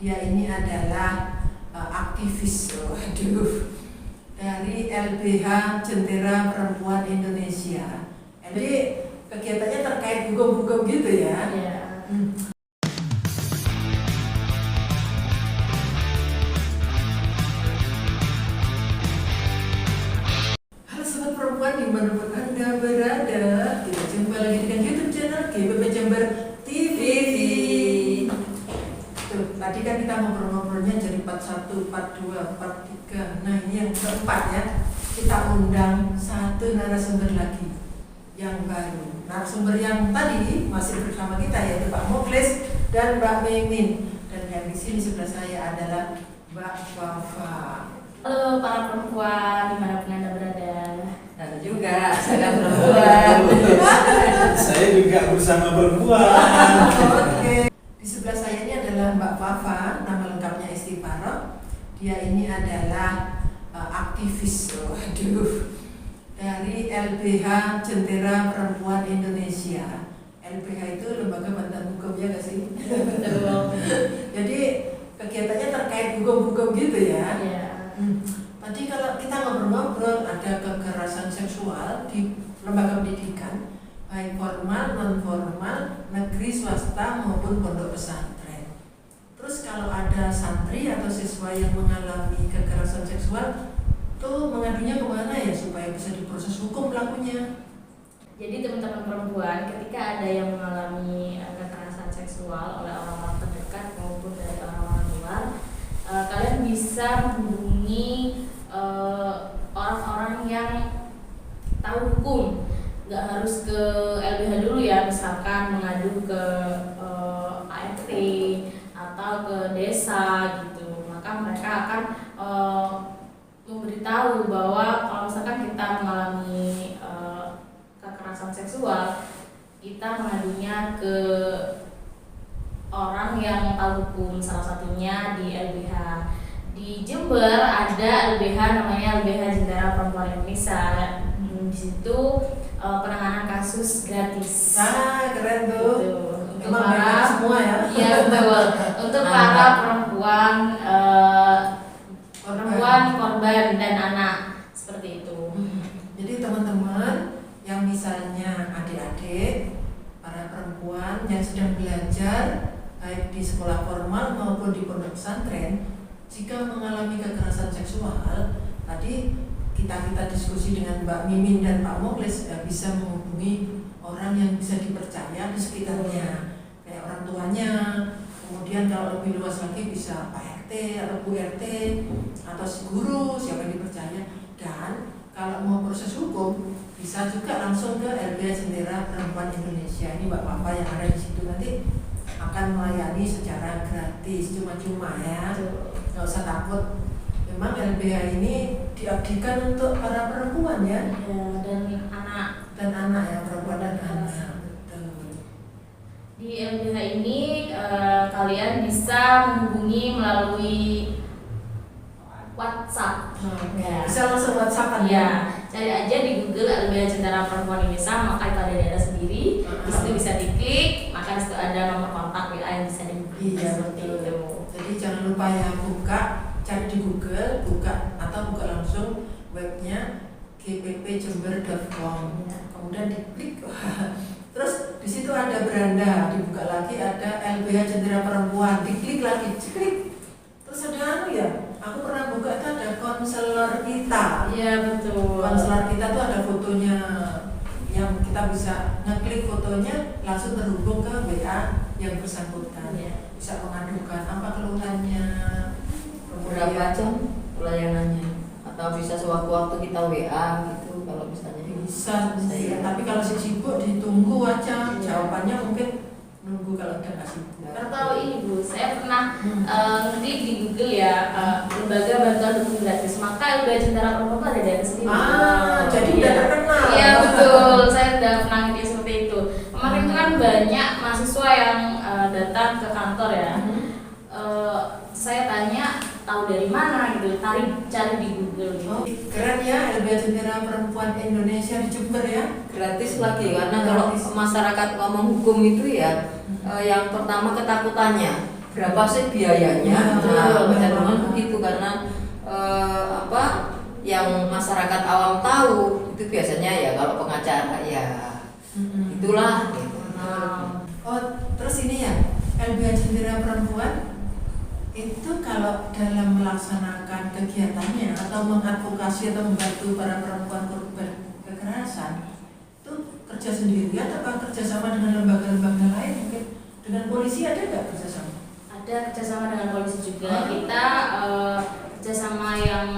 Dia ini adalah aktivis, dari LBH Jentera Perempuan Indonesia. Jadi kegiatannya terkait hukum-hukum gitu ya. Halo sobat perempuan dimanapun Anda berada, kita jumpa lagi dengan YouTube channel GBP Jember TV. Tuh, tadi kan kita ngobrol-ngobrolnya dari 41, 42, 43. Nah ini yang keempat ya. Kita undang satu narasumber lagi yang baru. Narasumber yang tadi masih bersama kita yaitu Pak Muklis dan Mbak Mimin. Dan yang di sini sebelah saya adalah Mbak Wafa. Halo para perempuan dimanapun Anda berada. Ada juga, saya perempuan. Saya juga bersama perempuan. Oke. Di sebelah saya ini adalah Mbak Wafa, nama lengkapnya Istiqoroh. Dia ini adalah aktivis, dari LBH Jentera Perempuan Indonesia. LBH itu lembaga bantuan hukum ya nggak sih? Jadi kegiatannya terkait hukum-hukum gitu ya. Tadi kalau kita ngobrol-ngobrol ada kekerasan seksual di lembaga pendidikan, baik formal, non formal, negeri, swasta maupun pondok pesantren. Terus kalau ada santri atau siswa yang mengalami kekerasan seksual, tuh mengadunya kemana ya supaya bisa diproses hukum pelakunya? Jadi teman-teman perempuan, ketika ada yang mengalami kekerasan seksual oleh orang-orang terdekat maupun dari orang-orang luar, kalian bisa menghubungi orang-orang yang tahu hukum. Nggak harus ke LBH dulu ya, misalkan mengadu ke ART atau ke desa gitu. Maka mereka akan memberitahu bahwa kalau misalkan kita mengalami kekerasan seksual, kita mengadunya ke orang yang tahu hukum, salah satunya di LBH. Di Jember ada LBH namanya LBH Jentera Perempuan Indonesia. Di situ penanganan kasus gratis. Keren tuh. Gitu. Untuk Emang para semua ya. Iya betul. Untuk para perempuan korban dan anak seperti itu. Jadi teman-teman yang misalnya adik-adik, para perempuan yang sedang belajar baik di sekolah formal maupun di pondok pesantren, jika mengalami kekerasan seksual, tadi kita diskusi dengan Mbak Mimin dan Pak Muklis, bisa menghubungi orang yang bisa dipercaya di sekitarnya, kayak orang tuanya. Kemudian kalau lebih luas lagi bisa Pak RT atau Bu RT atau si guru, siapa yang dipercaya. Dan kalau mau proses hukum bisa juga langsung ke LBH Jentera Perempuan Indonesia. Ini Mbak Wafa yang ada di situ nanti akan melayani secara gratis, cuma-cuma ya. Nggak usah takut. Memang LBH ini diabdikan untuk para perempuan ya, dan anak ya, perempuan dan anak. Betul. Di LBH ini kalian bisa menghubungi melalui WhatsApp. Bisa langsung WhatsAppan ya. Cari aja di Google LBH Jentera Perempuan Indonesia, maka itu ada daerah sendiri. Di situ bisa diklik, maka di situ ada nomor kontak WA yang bisa dihubungi. Iya betul. Jadi jangan lupa ya, cari di Google, buka langsung webnya gppjember.com. Kemudian diklik, terus di situ ada beranda, dibuka lagi ada LBH Jentera Perempuan, diklik lagi, klik. Terus ada aku pernah buka itu ada konselor kita. Iya betul. Konselor kita tuh ada fotonya, yang kita bisa ngeklik fotonya langsung terhubung ke WA yang bersangkutan. Bisa mengadukan apa keluhannya. Berapa jam pelayanannya? Atau bisa sewaktu-waktu kita WA gitu kalau misalnya? Bisa ya, tapi kalau sibuk ditunggu aja, jawabannya mungkin nunggu kalau udah nggak sibuk. Atau ini Bu, saya pernah ngetik di Google ya, lembaga bantuan hukum gratis, maka LBH Jentera Perempuan ada daerah sendiri. Jadi udah terkenal. Iya betul, saya udah pernah ngetik seperti itu. Kemarin itu kan banyak mahasiswa yang datang ke kantor ya. Saya tanya tahu dari mana gitu, cari di Google gitu. Keren ya, LBH Jentera Perempuan Indonesia di Jember ya. Gratis lagi, karena kalau masyarakat ngomong hukum itu ya, yang pertama ketakutannya. berapa sih biayanya. Nah, kecenderungan begitu karena yang masyarakat awam tahu itu biasanya ya kalau pengacara ya itulah gitu. Oh, terus ini ya, LBH Jentera Perempuan itu kalau dalam melaksanakan kegiatannya atau mengadvokasi atau membantu para perempuan korban kekerasan itu kerja sendirian atau kerjasama dengan lembaga-lembaga lain, mungkin dengan polisi ada nggak kerjasama? Ada kerjasama dengan polisi juga. Kita kerjasama yang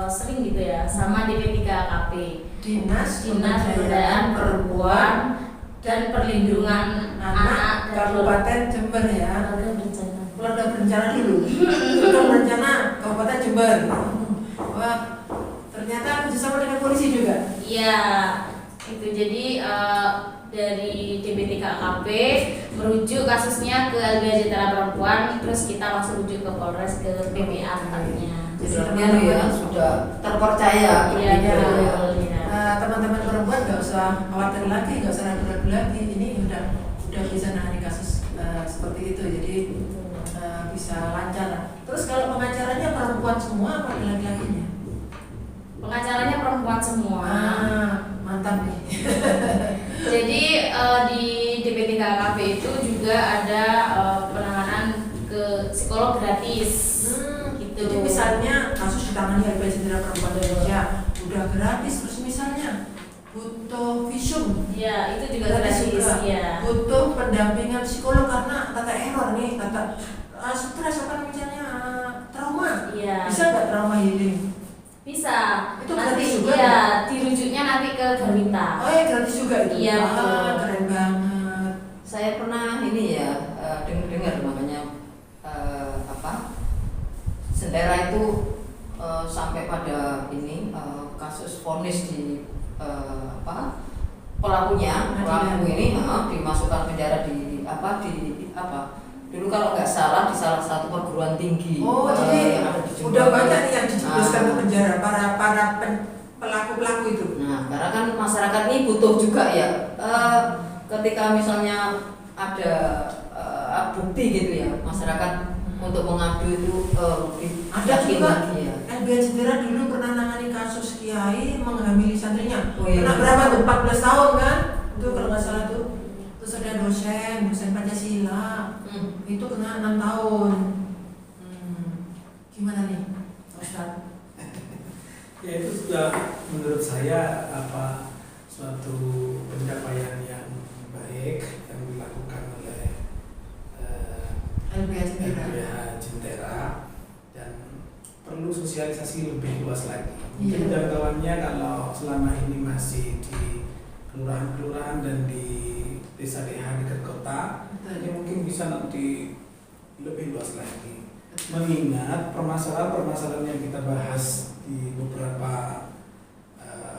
sering gitu ya, sama DP3KP, Dinas Pemberdayaan Perempuan dan Perlindungan Anak Kabupaten Jember ya. Keluarga Berencana. Keluarga Berencana dulu. Keluarga Berencana Kabupaten Jember. Wah, ternyata kerjasama dengan polisi juga. Iya, itu jadi dari DP3KP merujuk kasusnya ke LBH Jentera Perempuan, terus kita langsung rujuk ke Polres ke PPA tempatnya. Sebenarnya ya sudah terpercaya. Iya, betul ya. Teman-teman perempuan nggak usah khawatir lagi, nggak usah ragu-ragu lagi. Ini udah bisa nangani kasus seperti itu, jadi bisa lancar. Terus kalau pengacaranya perempuan semua apa laki-lakinya? Pengacaranya perempuan semua. Mantap nih. Jadi di DP3KP itu juga ada penanganan ke psikolog gratis. Gitu. Jadi misalnya kasus ditangani LBH Jentera Perempuan Indonesia udah gratis, terus misalnya butuh visum, Ya, itu juga gratis ya. butuh pendampingan psikolog karena kata error nih, kata stres apa misalnya trauma, Iya. bisa nggak trauma healing? Bisa. Itu nanti gratis juga ya, dirujuknya nanti ke Garwita. Oh ya, gratis juga itu. Iya, betul. Keren banget. Saya pernah ini ya dengar makanya Jentera itu sampai pada ini kasus vonis di pelaku ini dimasukkan penjara di dulu kalau nggak salah di salah satu perguruan tinggi. Oh, jadi yang ada di Jember. udah banyak nih yang dijebloskan ke penjara para pelaku itu. Nah, karena kan masyarakat ini butuh juga ya. Ketika misalnya ada bukti gitu ya, masyarakat untuk mengadu itu Ada yakin juga lagi ya. LBH Jentera dulu pernah nangani kasus kiai menghamili santrinya. Oh, iya. Pernah berapa tuh? 14 tahun kan? Itu kalau nggak salah tuh. Terus ada dosen Pancasila. Itu kena 6 tahun. Gimana nih, Ustaz? Ya itu sudah menurut saya suatu pencapaian yang baik yang dilakukan oleh LBH Jentera dan perlu sosialisasi lebih luas lagi. Iya. Mungkin jangkauannya kalau selama ini masih di kelurahan-kelurahan dan di desa-desa dekat kota, ini mungkin bisa nanti lebih luas lagi. Mengingat permasalahan-permasalahan yang kita bahas di beberapa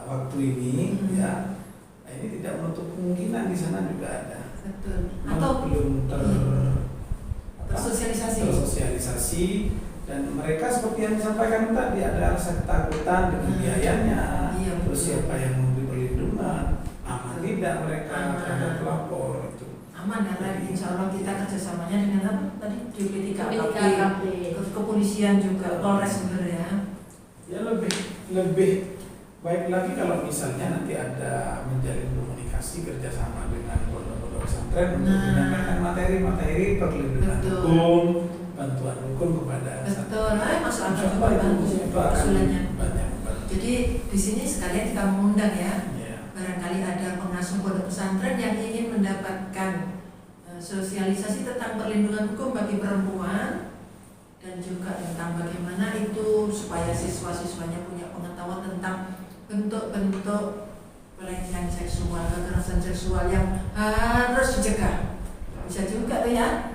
waktu ini, ya, ini tidak menutup kemungkinan di sana juga ada. Betul. Atau belum tersosialisasi. Dan mereka seperti yang disampaikan tadi ada rasa ketakutan dengan biayanya. Iya, Terus betul. siapa yang memberi perlindungan, aman tidak mereka terhadap pelapor itu. Aman karena insya Allah kita kerjasamanya dengan apa tadi DP3KP, kepolisian juga, Polres sebenarnya. Ya lebih baik lagi kalau misalnya nanti ada menjalin komunikasi kerjasama dengan pondok-pondok pesantren untuk menyampaikan materi-materi perlindungan hukum, bantuan hukum kepada betul. Masuk akal Insya Allah itu akan usulannya. banyak. Jadi di sini sekalian kita mengundang ya, Ya. barangkali ada pengasuh pondok pesantren yang ingin mendapatkan sosialisasi tentang perlindungan hukum bagi perempuan dan juga tentang bagaimana itu supaya siswa-siswanya punya pengetahuan tentang bentuk-bentuk pelecehan seksual, kekerasan seksual yang harus dicegah. Bisa juga tuh ya.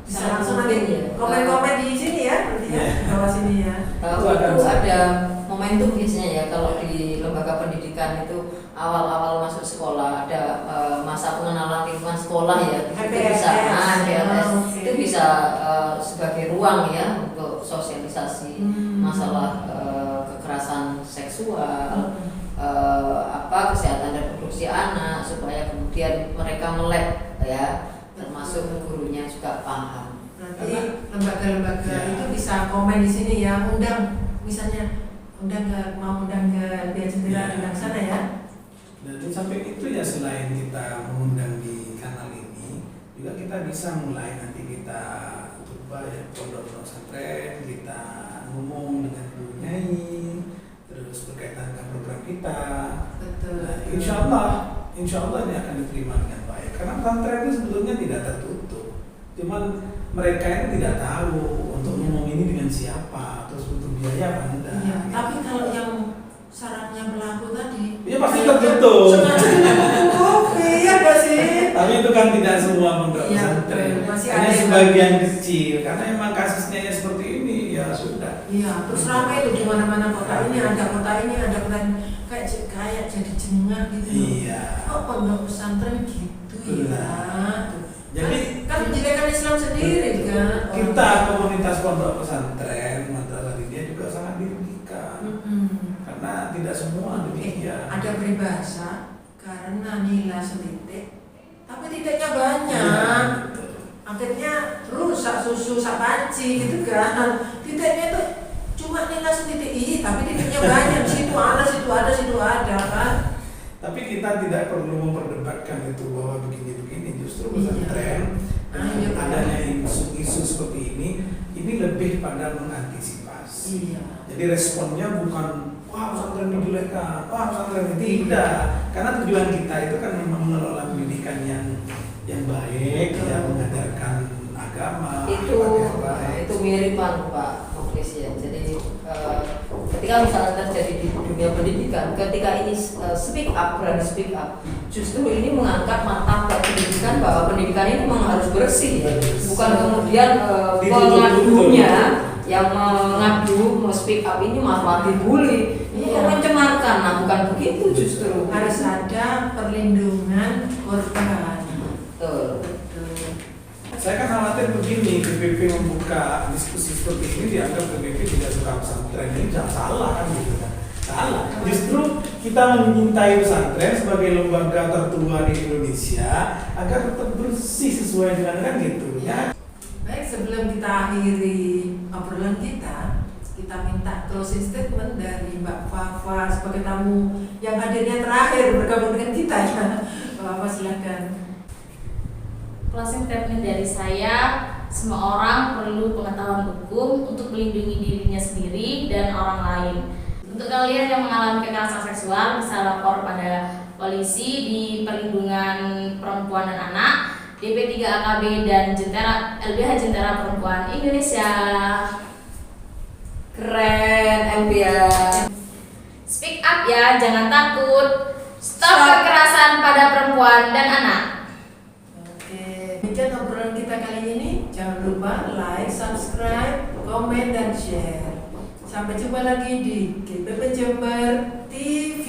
Bisa langsung nanti komen-komen di sini ya, berarti ya, di bawah sini ya. Itu ada momentum biasanya ya kalau di lembaga pendidikan itu awal-awal masuk sekolah ada masa pengenalan lingkungan sekolah ya, itu bisa itu bisa sebagai ruang ya untuk sosialisasi masalah kekerasan seksual, kesehatan reproduksi anak supaya kemudian mereka melek ya termasuk gurunya juga paham. Berarti lembaga-lembaga Ya. itu bisa komen di sini ya, misalnya undang ke Biar Jendela Ya. undang sana ya. Dan di samping itu ya selain kita mengundang di kanal ini, juga kita bisa mulai nanti kita coba ya pondok pesantren, kita ngomong dengan Bu Nyai, terus berkaitan dengan program kita. Betul. Nah, insya Allah ini akan diterima dengan baik. Karena pesantren itu sebetulnya tidak tertutup. Cuman mereka itu tidak tahu untuk ngomong ini dengan siapa, terus butuh biaya apa enggak. Iya, gitu. tapi kalau yang syaratnya berlaku tadi, Ya pasti tertutup. sengaja ditutup, iya gak sih? Tapi itu kan tidak semua pondok Iya, pesantren, betul. Masih ada hanya yang sebagian kecil. Karena emang kasusnya ya seperti ini, ya sudah. Iya, terus ramai itu di mana-mana kota ini ada kota ini kayak jadi jengah gitu. Iya. Oh, pondok pesantren gitu ya. Benar. Tuh. Jadi kan menjadikan Islam sendiri kan. kita komunitas pondok pesantren Madrasah Diniyah juga sangat dirugikan. Karena tidak semua demikian. Ada peribahasa karena nilai selitik, tapi titiknya banyak. Iya, betul. Akhirnya rusak susu sak panci gitu kan. Titiknya tuh cuma nilai selitik, tapi titiknya banyak. Situ ada kan. Tapi kita tidak perlu memperdebatkan itu bahwa begini-begini. Justru Iya. pesantren Iya. dengan adanya isu-isu seperti ini lebih pada mengantisipasi. Iya. Jadi responnya bukan wah pesantren dijelekkan, wah pesantren tidak. Karena tujuan kita itu kan memang mengelola pendidikan yang baik, Betul. yang mengajarkan agama. Itu akhlak yang baik. itu miripan Pak Muklis ya. Jadi ketika misalnya terjadi di dunia pendidikan, ketika ini speak up, berani speak up, justru ini mengangkat martabat pendidikan bahwa pendidikan ini memang harus bersih ya. Bukan kemudian pengadunya yang mengadu, speak up ini malah dibully, ini Iya. mencemarkan. Nah bukan begitu justru. Harus ada perlindungan korban. Betul. Saya kan khawatir begini, PBB membuka diskusi seperti ini dianggap PBB tidak suka pesantren, ini jangan salah kan gitu kan. Salah. Justru kita memintai pesantren sebagai lembaga tertua di Indonesia agar tetap bersih sesuai dengan kan gitu ya. Baik, sebelum kita akhiri obrolan kita minta closing statement dari Mbak Fafa sebagai tamu yang hadirnya terakhir bergabung dengan kita ya. Mbak Fafa silakan. Closing statement dari saya, semua orang perlu pengetahuan hukum untuk melindungi dirinya sendiri dan orang lain. Untuk kalian yang mengalami kekerasan seksual bisa lapor pada polisi di Perlindungan Perempuan dan Anak, DP3AKB dan LBH Jentera Perempuan Indonesia. Keren, Elvia. Speak up ya, jangan takut. Stop kekerasan pada perempuan dan anak. Demikian obrolan kita kali ini. Jangan lupa like, subscribe, komen, dan share. Sampai jumpa lagi di GPP Jember TV.